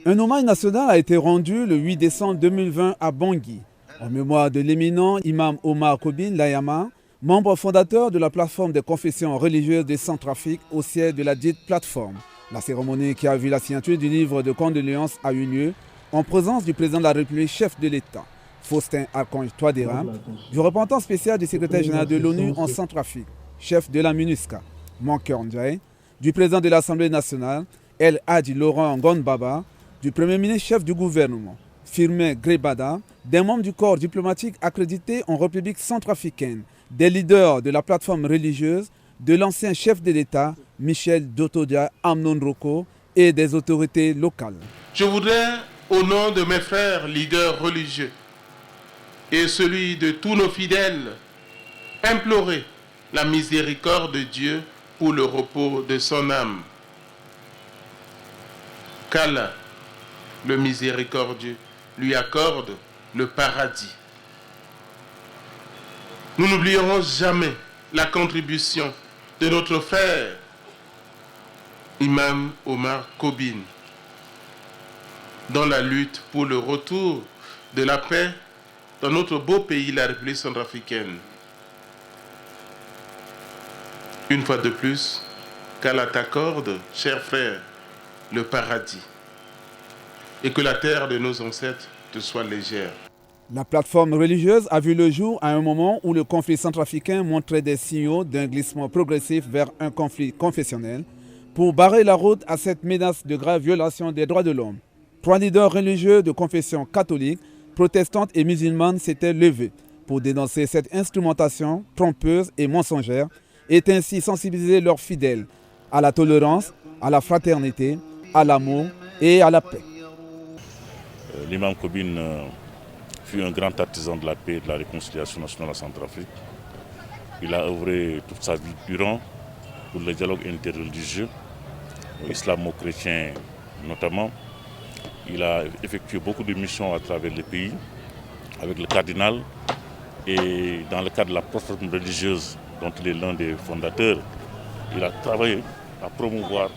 Un hommage national a été rendu le 8 décembre 2020 à Bangui, en mémoire de l'éminent imam Omar Kobin Layama, membre fondateur de la plateforme des confessions religieuses de Centrafrique au siège de la dite plateforme. La cérémonie qui a vu la signature du livre de condoléances a eu lieu en présence du président de la République, chef de l'État, Faustin Archange Touadéra, du représentant spécial du secrétaire général de l'ONU en Centrafrique, chef de la MINUSCA, Mankeur Ndiaye, du président de l'Assemblée nationale, El Hadji Laurent Ngonbaba, du Premier ministre chef du gouvernement, Firmin Grebada, des membres du corps diplomatique accrédité en République centrafricaine, des leaders de la plateforme religieuse, de l'ancien chef de l'État, Michel Dotodia Amnon Roko, et des autorités locales. Je voudrais, au nom de mes frères leaders religieux et celui de tous nos fidèles, implorer la miséricorde de Dieu pour le repos de son âme. Qu'Allah, le miséricordieux, lui accorde le paradis. Nous n'oublierons jamais la contribution de notre frère, Imam Omar Kobin, dans la lutte pour le retour de la paix dans notre beau pays, la République centrafricaine. Une fois de plus, qu'Allah t'accorde, cher frère, le paradis, et que la terre de nos ancêtres te soit légère. La plateforme religieuse a vu le jour à un moment où le conflit centrafricain montrait des signaux d'un glissement progressif vers un conflit confessionnel pour barrer la route à cette menace de grave violation des droits de l'homme. 3 leaders religieux de confession catholique, protestante et musulmane s'étaient levés pour dénoncer cette instrumentation trompeuse et mensongère et ainsi sensibiliser leurs fidèles à la tolérance, à la fraternité, à l'amour et à la paix. L'imam Kobin fut un grand artisan de la paix et de la réconciliation nationale en Centrafrique. Il a œuvré toute sa vie durant pour le dialogue interreligieux, islamo-chrétien notamment. Il a effectué beaucoup de missions à travers le pays avec le cardinal et dans le cadre de la plateforme religieuse dont il est l'un des fondateurs, il a travaillé à promouvoir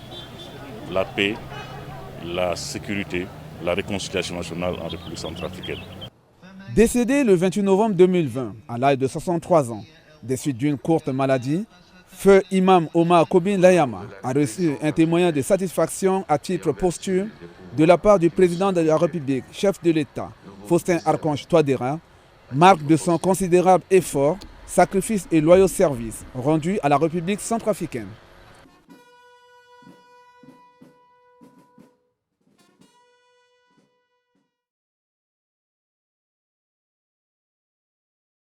la paix, la sécurité, la réconciliation nationale en République centrafricaine. Décédé le 28 novembre 2020, à l'âge de 63 ans, des suites d'une courte maladie, feu imam Omar Kobin Layama a reçu un témoignage de satisfaction à titre posthume de la part du président de la République, chef de l'État, Faustin Archange Touadéra, marque de son considérable effort, sacrifice et loyaux service rendus à la République centrafricaine.